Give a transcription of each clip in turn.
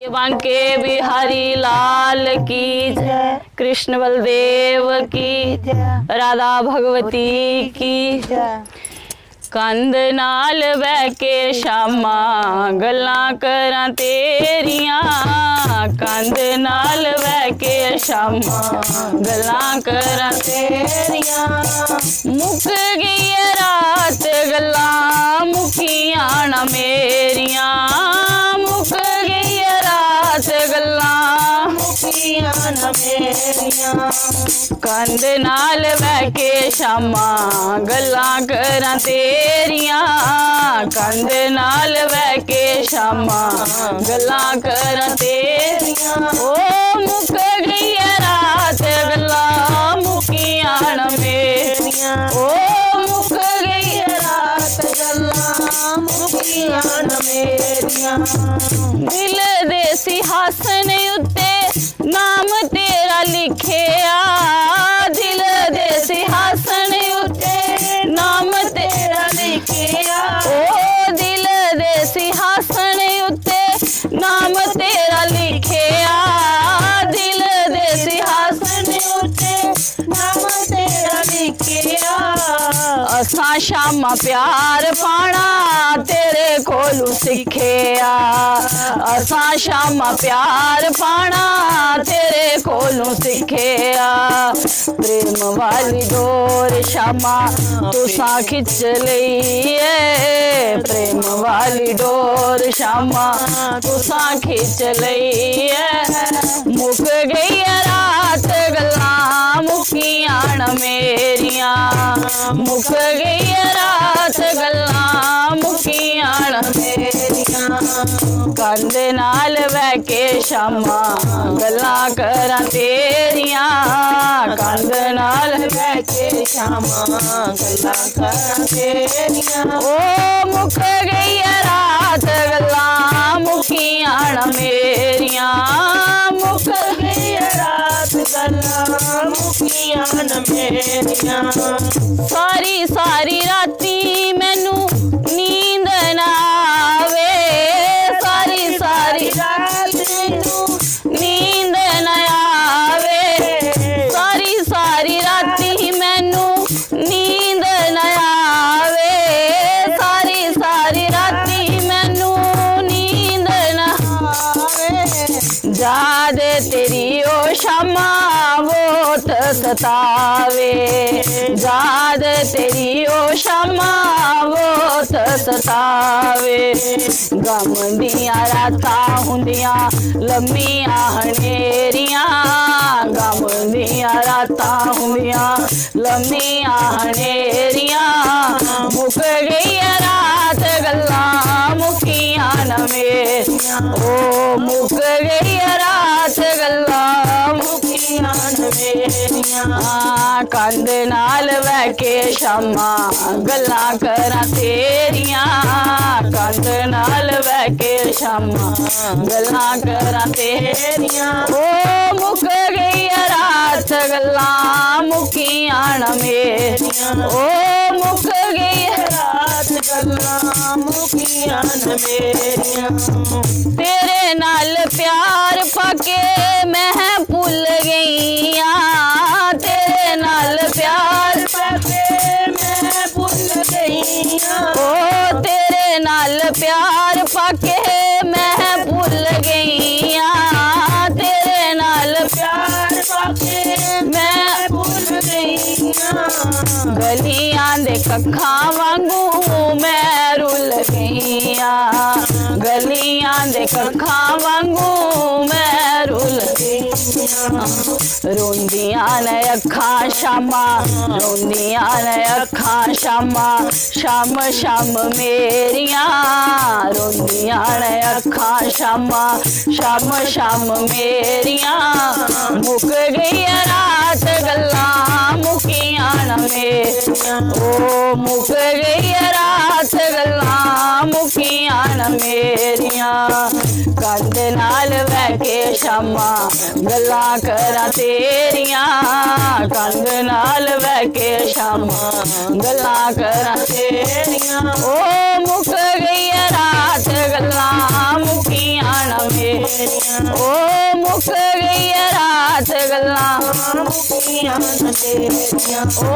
बांके बिहारी लाल की जय, कृष्ण बलदेव की जय, राधा भगवती की जय। कंध नाल बह के शामा गल्लां करां तेरियां, कंध नाल बह के शामा गल्लां करां तेरियां। मुक गई रात गल्लां मुकियां ना मेरियां, मुक गई रात गल्लां मुकियां ना मेरियां। कंध नाल बह के शामा गल्लां करां तेरियां, कंध नाल बह के शामा गल्लां करां तेरियां। ओ मुक गई रात गल्लां मुकियां ना मेरियां, ओ मुक गई रात गल्लां मुकियां ना मेरियां। दिल दे सिंहासन उत्ते नाम तेरा लिखिया, दिल दे सिंहासन उत्ते नाम तेरा लिखिया। ओ दिल दे सिंहासन उत्ते नाम तेरा लिखिया, दिल दे सिंहासन उत्ते नाम तेरा लिखिया। असां शामा प्यार पाना तेरे कोलू सिखिया, असां शामा प्यार पाना तेरे कोलू सिखिया। प्रेम वाली डोर शामा तुसां खिच लई है, प्रेम वाली डोर शामा तुसां खिच लई है। मुक गई रात गल्लां मुकियां ना मेरियां, मुक गई रात गल्लां मुकियां ना मेरियां। कंध नाल बह के शामा गल्लां करां तेरियां, कंध नाल बह के शामा गल्लां करां तेरियां। ओ मुक गई रात गल्लां मुकियां ना मेरियां, मुक गई रात गल्लां मुकियां ना मेरियां। सारी सारी राती मैनू नींद ना आवे, सारी सारी रात मैनू नींद ना आवे, सारी सारी राती मैनू नींद ना आवे, सारी सारी राती मैनू नींद ना आवे। याद तेरी ओ शामा बहुत सतावे, याद तेरी ओ शामा बहुत सतावे। गम दियां रातां हुंदियां लम्मियां हनेरियां, गम दियां रातां हुंदियां लम्मियां हनेरियां। मुक गई रात गल्लां मुकियां ना मेरियां, ओ मुक गई रात गल्लां मुकियां ना मेरियां। कंध नाल बह के शामा गल्लां करां तेरियां, कंध नाल बह के शामा गल्लां करां तेरियां। ओ मुक गई रात गल्लां मुकियां ना मेरियां, ओ मुक गई रात गल्लां मुकियां ना मेरियां। तेरे नाल प्यार पाके मैं भुल गईयां, तेरे नाल प्यार पाके मैं भुल गईयां। ओ तेरे नाल प्यार पाके मैं भुल गईयां, तेरे नाल प्यार पाके मैं भुल गईयां। गलियां दे कक्खां वांगू मैं रुल गईयां, गलियां दे कक्खां वांगू मैं रुल गईयां। रोंदियां ने अखां शामा, रोंदियां ने अखां शामा शाम शाम मेरियां, रोंदियां ने अखां शामा शाम शाम मेरियां। मुक गई रात गल्लां मुकियां ना मेरियां, ओ मुक गई रात गल्लां मुकियां ना मेरियां। कंध नाल बह के शामा गल्लां करां तेरियां, कंध नाल बह के शामा गल्लां करां तेरियां। ओ मुक गई रात गल्लां मुकियां ना मेरियां। मुक्तियां न तेरियां। ओ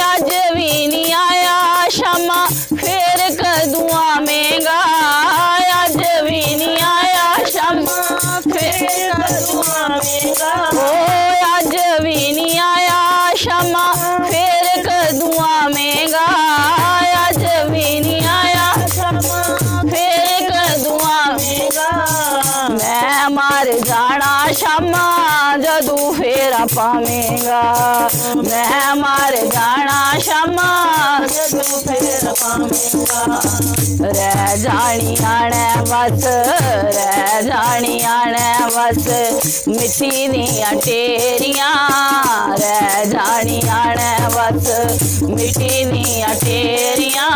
अज भी नहीं आया शमा फिर कदुआ मेगा, अज भी नहीं आया शमा फिर कदुआ मेगा। ओ अज भी नहीं आया शमा फिर कदुआ मेगा, अज भी नहीं आया शमा फिर कदुआ मेगा। मैं मर जाना शमा जदू फेरा पावेगा, मैं मर जाना शमा जदू फिर पावेगा। रह जानी आने बस, रह जानी आने बस मिट्टी दियां टेरियां, रह जानी आने बस मिट्टी दियां टेरियां।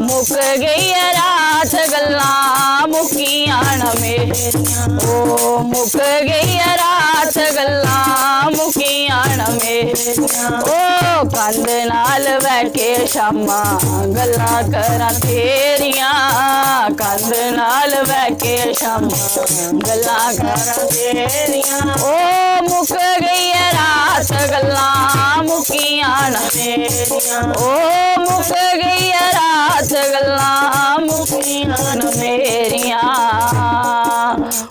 मुक गई रात गल्लां मुक्कियां न मेरियां, ओ मुक गई रात गल्लां मुक्कियां न मेरियां। ओ कंध नाल बैठे शामा गल्लां करां तेरियां, कंध नाल बैठे शामा गल्लां करां तेरियां। ओ मुक गई रात गल्लां मुक्कियां न मेरियां, ओ मुक गई रात गल्लां मुक्कियां न मेरियां।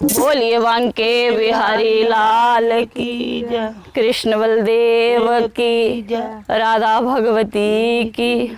बोलिए बांके बिहारी लाल की जय, कृष्ण बलदेव की जय, राधा भगवती की।